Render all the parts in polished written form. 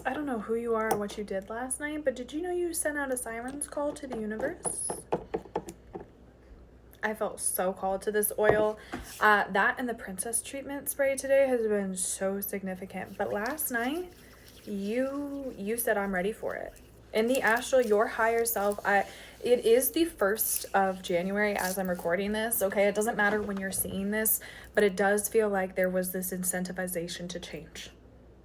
I don't know who you are or what you did last night, but did you know you sent out a siren's call to the universe? I felt so called to this oil. That and the princess treatment spray today has been so significant. But last night, you said I'm ready for it. In the astral, your higher self, it is the 1st of January as I'm recording this, okay? It doesn't matter when you're seeing this, but it does feel like there was this incentivization to change.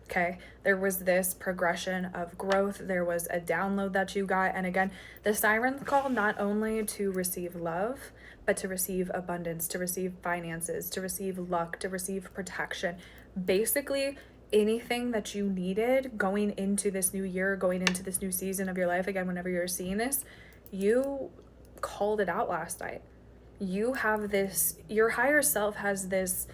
Okay, there was this progression of growth. There was a download that you got. And again, the sirens call not only to receive love, but to receive abundance, to receive finances, to receive luck, to receive protection. Basically, anything that you needed going into this new year, going into this new season of your life. Again, whenever you're seeing this, you called it out last night. You have this, your higher self has this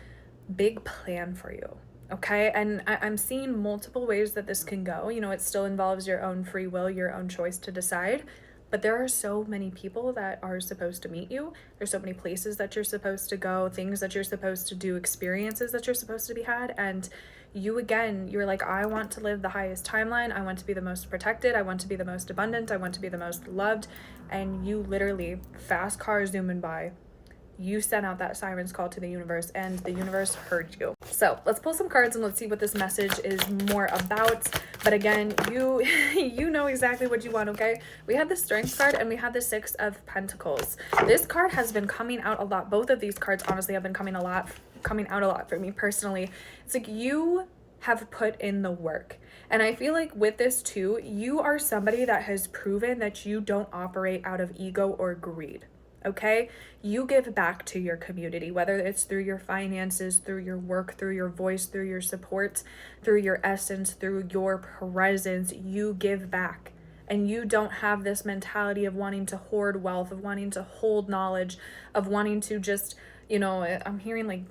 big plan for you. Okay, and I'm seeing multiple ways that this can go. You know, it still involves your own free will, your own choice to decide. But there are so many people that are supposed to meet you. There's so many places that you're supposed to go, things that you're supposed to do, experiences that you're supposed to be had. And you, again, you're like, I want to live the highest timeline. I want to be the most protected. I want to be the most abundant. I want to be the most loved. And you literally, fast car zooming by, you sent out that siren's call to the universe, and the universe heard you. So let's pull some cards and let's see what this message is more about. But again, you know exactly what you want, okay? We had the Strength card and we had the 6 of Pentacles. This card has been coming out a lot. Both of these cards honestly have been coming out a lot for me personally. It's like you have put in the work. And I feel like with this too, you are somebody that has proven that you don't operate out of ego or greed. Okay, you give back to your community, whether it's through your finances, through your work, through your voice, through your support, through your essence, through your presence. You give back, and you don't have this mentality of wanting to hoard wealth, of wanting to hold knowledge, of wanting to just, you know, I'm hearing like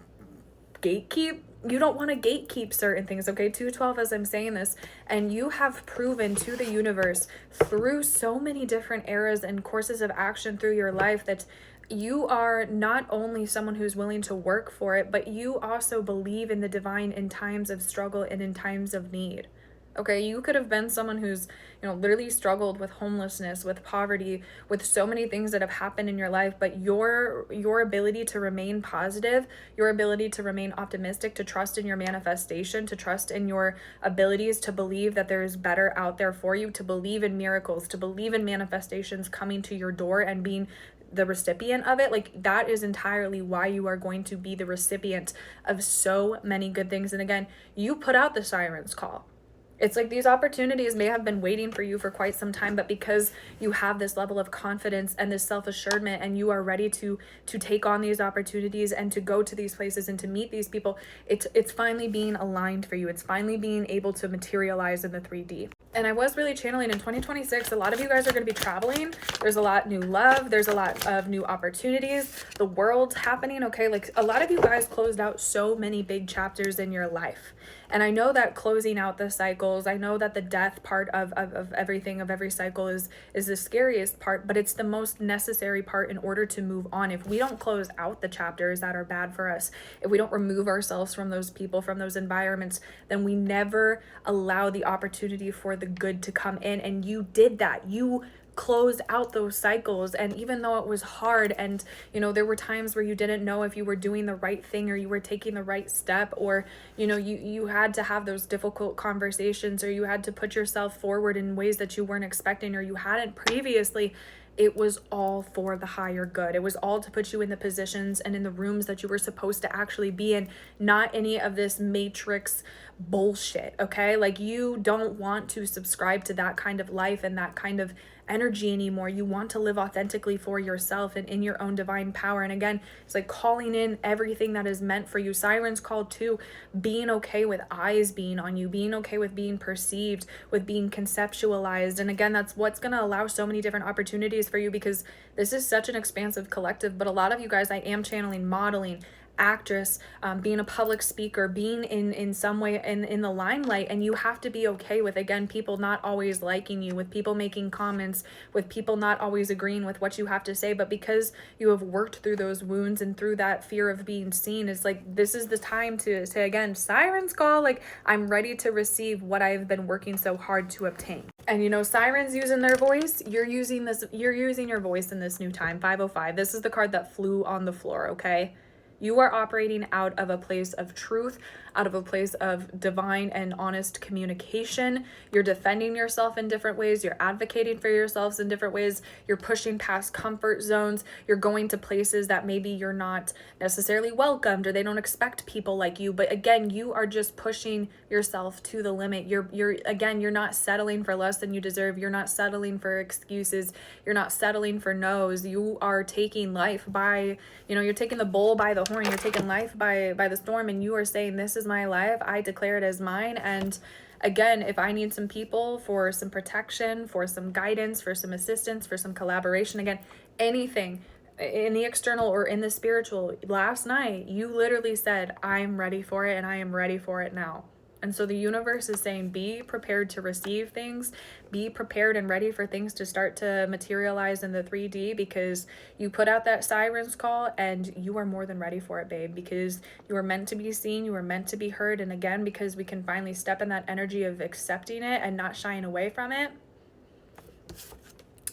gatekeep. You don't want to gatekeep certain things, okay? 212 as I'm saying this, and you have proven to the universe through so many different eras and courses of action through your life that you are not only someone who's willing to work for it, but you also believe in the divine in times of struggle and in times of need. Okay, you could have been someone who's, you know, literally struggled with homelessness, with poverty, with so many things that have happened in your life, but your ability to remain positive, your ability to remain optimistic, to trust in your manifestation, to trust in your abilities, to believe that there is better out there for you, to believe in miracles, to believe in manifestations coming to your door and being the recipient of it, like that is entirely why you are going to be the recipient of so many good things. And again, you put out the siren's call. It's like these opportunities may have been waiting for you for quite some time, but because you have this level of confidence and this self-assurement and you are ready to take on these opportunities and to go to these places and to meet these people, it's finally being aligned for you. It's finally being able to materialize in the 3D. And I was really channeling in 2026, a lot of you guys are going to be traveling. There's a lot new love. There's a lot of new opportunities. The world's happening, okay? Like a lot of you guys closed out so many big chapters in your life. And I know that closing out the cycles, I know that the death part of everything, of every cycle is the scariest part, but it's the most necessary part in order to move on. If we don't close out the chapters that are bad for us, if we don't remove ourselves from those people, from those environments, then we never allow the opportunity for the good to come in. And you did that. You closed out those cycles. And even though it was hard and, you know, there were times where you didn't know if you were doing the right thing or you were taking the right step, or, you know, you had to have those difficult conversations, or you had to put yourself forward in ways that you weren't expecting or you hadn't previously, it was all for the higher good. It was all to put you in the positions and in the rooms that you were supposed to actually be in, not any of this matrix bullshit, okay? Like you don't want to subscribe to that kind of life and that kind of energy anymore. You want to live authentically for yourself and in your own divine power. And again, it's like calling in everything that is meant for you. Sirens called to being okay with eyes being on you, being okay with being perceived, with being conceptualized. And again, that's what's going to allow so many different opportunities for you, because this is such an expansive collective. But a lot of you guys, I am channeling modeling, actress, being a public speaker, being in some way in the limelight, and you have to be okay with, again, people not always liking you, with people making comments, with people not always agreeing with what you have to say. But because you have worked through those wounds and through that fear of being seen, it's like, this is the time to say again, sirens call, like, I'm ready to receive what I've been working so hard to obtain. And you know, sirens using their voice, you're using your voice in this new time. 505, this is the card that flew on the floor. Okay, you are operating out of a place of truth, out of a place of divine and honest communication. You're defending yourself in different ways. You're advocating for yourselves in different ways. You're pushing past comfort zones. You're going to places that maybe you're not necessarily welcomed, or they don't expect people like you. But again, you are just pushing yourself to the limit. You're not settling for less than you deserve. You're not settling for excuses. You're not settling for no's. You are taking life by, you're taking the bull by the horn. You're taking life by the storm, and you are saying, this is my life. I declare it as mine. And again, if I need some people for some protection, for some guidance, for some assistance, for some collaboration, again, anything in the external or in the spiritual, last night you literally said, I'm ready for it, and I am ready for it now. And so the universe is saying, be prepared to receive things, be prepared and ready for things to start to materialize in the 3D, because you put out that sirens call and you are more than ready for it, babe, because you were meant to be seen, you were meant to be heard. And again, because we can finally step in that energy of accepting it and not shying away from it,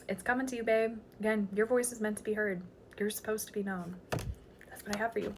it's coming to you, babe. Again, your voice is meant to be heard. You're supposed to be known. That's what I have for you.